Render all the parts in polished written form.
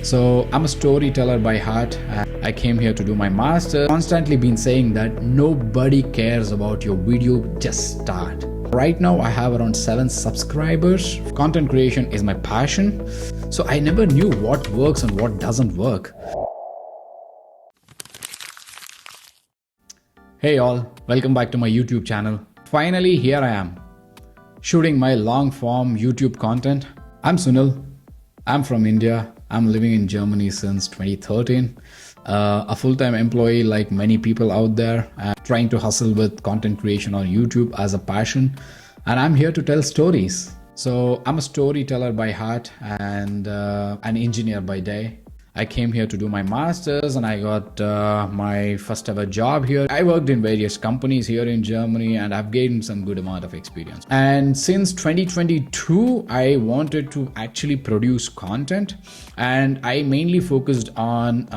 So I'm a storyteller by heart. I came here to do my master. Constantly been saying that nobody cares about your video, just start. Right now I have around 7 subscribers. Content creation is my passion. So I never knew what works and what doesn't work. Hey all, welcome back to my YouTube channel. Finally, here I am, shooting my long form YouTube content. I'm Sunil. I'm from India. I'm living in Germany since 2013. A full-time employee like many people out there, trying to hustle with content creation on YouTube as a passion. And I'm here to tell stories. So I'm a storyteller by heart and an engineer by day. I came here to do my master's and I got my first ever job here. I worked in various companies here in Germany and I've gained some good amount of experience. And since 2022, I wanted to actually produce content, and I mainly focused on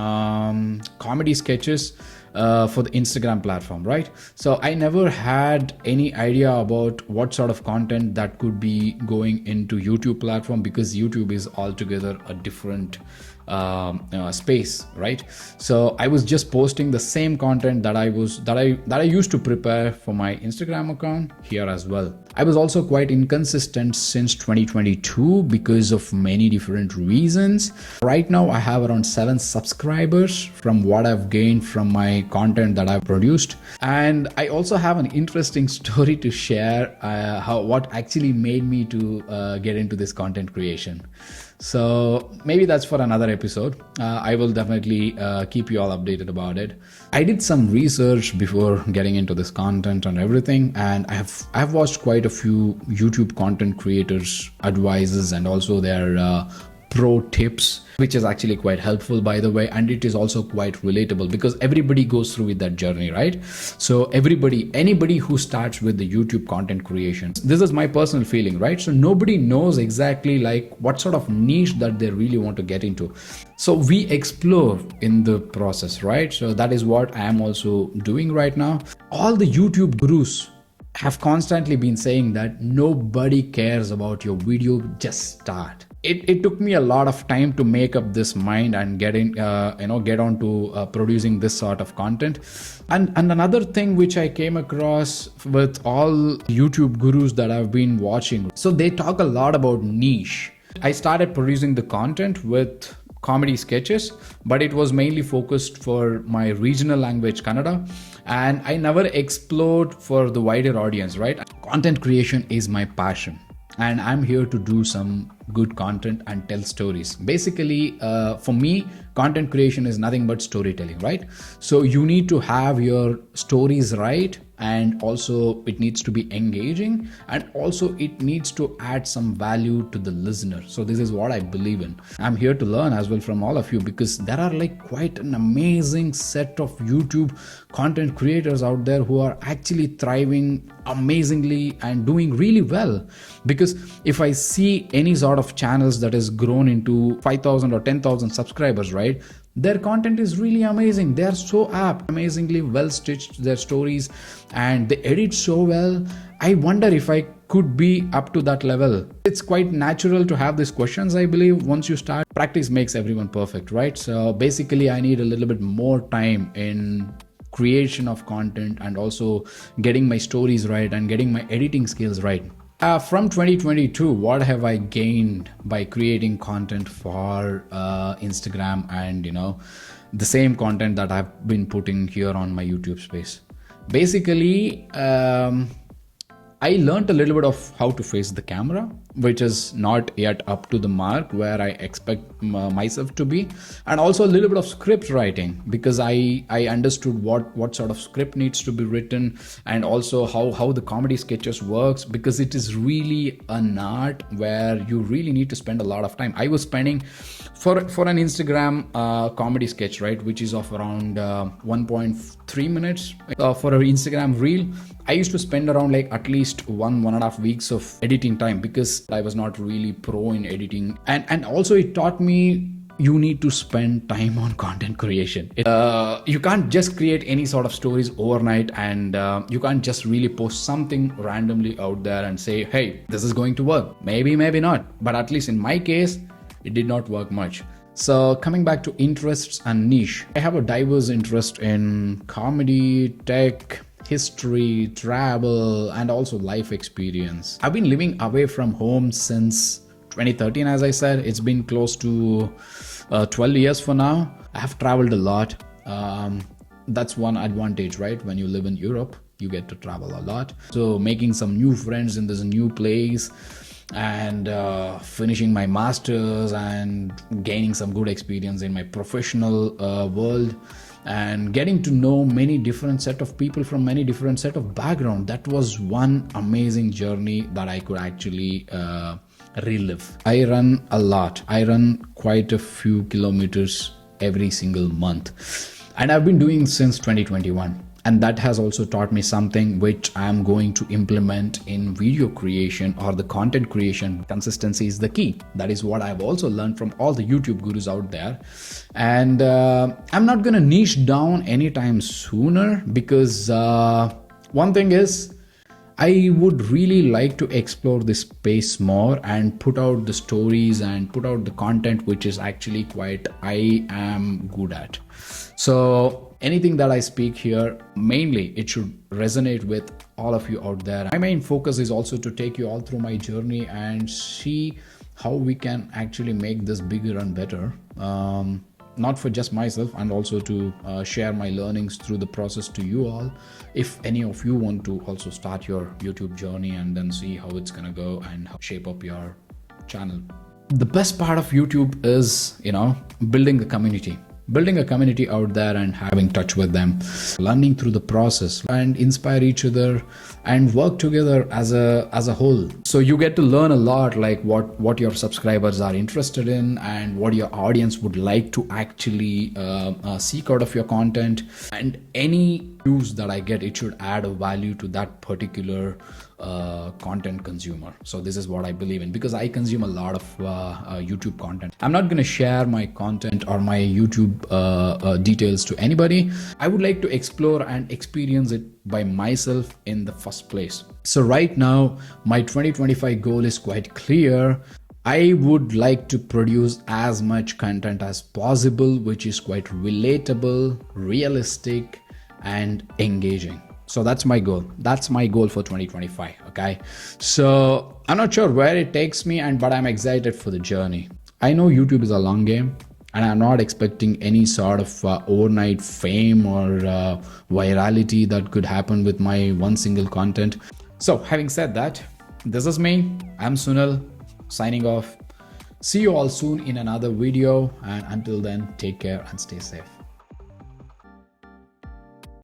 comedy sketches for the Instagram platform, right? So I never had any idea about what sort of content that could be going into YouTube platform, because YouTube is altogether a different space, right? So I was just posting the same content that I used to prepare for my Instagram account here as well. I was also quite inconsistent since 2022 because of many different reasons. Right now I have around 7 subscribers from what I've gained from my content that I've produced. And I also have an interesting story to share, what actually made me to get into this content creation. So maybe that's for another episode. I will definitely keep you all updated about it. I did some research before getting into this content and everything, and I've watched quite a few YouTube content creators' advices and also their pro tips, which is actually quite helpful, by the way, and it is also quite relatable because everybody goes through with that journey, right? So anybody who starts with the YouTube content creation, this is my personal feeling, right? So nobody knows exactly like what sort of niche that they really want to get into. So we explore in the process, right? So that is what I am also doing right now. All the YouTube gurus have constantly been saying that nobody cares about your video, just start. It took me a lot of time to make up this mind and get on to producing this sort of content. And another thing which I came across with all YouTube gurus that I've been watching, so they talk a lot about niche. I started producing the content with comedy sketches, but it was mainly focused for my regional language, Kannada, and I never explored for the wider audience, right? Content creation is my passion, and I'm here to do some good content and tell stories. Basically, for me, content creation is nothing but storytelling, right? So you need to have your stories right, and also it needs to be engaging, and also it needs to add some value to the listener. So this is what I believe in. I'm here to learn as well from all of you, because there are like quite an amazing set of YouTube content creators out there who are actually thriving amazingly and doing really well. Because if I see any sort of channels that has grown into 5,000 or 10,000 subscribers, right? Their content is really amazing. They are so apt, amazingly well stitched, their stories, and they edit so well. I wonder if I could be up to that level. It's quite natural to have these questions, I believe. Once you start, practice makes everyone perfect, right? So basically I need a little bit more time in creation of content and also getting my stories right and getting my editing skills right. From 2022, what have I gained by creating content for Instagram and the same content that I've been putting here on my YouTube space? Basically, I learned a little bit of how to face the camera, which is not yet up to the mark where I expect myself to be, and also a little bit of script writing, because I understood what sort of script needs to be written, and also how the comedy sketches works, because it is really an art where you really need to spend a lot of time. I was spending for an Instagram comedy sketch, right, which is of around 1.3 minutes for an Instagram reel. I used to spend around like at least 1.5 weeks of editing time, because I was not really pro in editing, and also it taught me you need to spend time on content creation. You can't just create any sort of stories overnight, and you can't just really post something randomly out there and say, hey, this is going to work. Maybe not, but at least in my case, it did not work much. So coming back to interests and niche, I have a diverse interest in comedy, tech, history, travel, and also life experience. I've been living away from home since 2013. As I said, it's been close to 12 years for now. I have traveled a lot. That's one advantage, right? When you live in Europe, you get to travel a lot. So making some new friends in this new place, and finishing my masters and gaining some good experience in my professional world, and getting to know many different set of people from many different set of background. That was one amazing journey that I could actually relive. I run a lot. I run quite a few kilometers every single month, and I've been doing since 2021. And that has also taught me something which I'm going to implement in video creation or the content creation. Consistency is the key. That is what I've also learned from all the YouTube gurus out there. And I'm not going to niche down anytime sooner, because one thing is, I would really like to explore this space more and put out the stories and put out the content which is actually quite I am good at. So anything that I speak here, mainly it should resonate with all of you out there. My main focus is also to take you all through my journey and see how we can actually make this bigger and better. Not for just myself, and also to share my learnings through the process to you all. If any of you want to also start your YouTube journey and then see how it's gonna go and shape up your channel. The best part of YouTube is, building a community. Building a community out there and having touch with them, learning through the process and inspire each other and work together as a whole. So you get to learn a lot, like what your subscribers are interested in and what your audience would like to actually seek out of your content. And any views that I get, it should add a value to that particular content consumer. So this is what I believe in, because I consume a lot of YouTube content. I'm not going to share my content or my YouTube details to anybody. I would like to explore and experience it by myself in the first place. So right now, my 2025 goal is quite clear. I would like to produce as much content as possible, which is quite relatable, realistic, and engaging. So that's my goal. That's my goal for 2025. Okay. So I'm not sure where it takes me, but I'm excited for the journey. I know YouTube is a long game, and I'm not expecting any sort of overnight fame or virality that could happen with my one single content. So having said that, this is me. I'm Sunil, signing off. See you all soon in another video. And until then, take care and stay safe.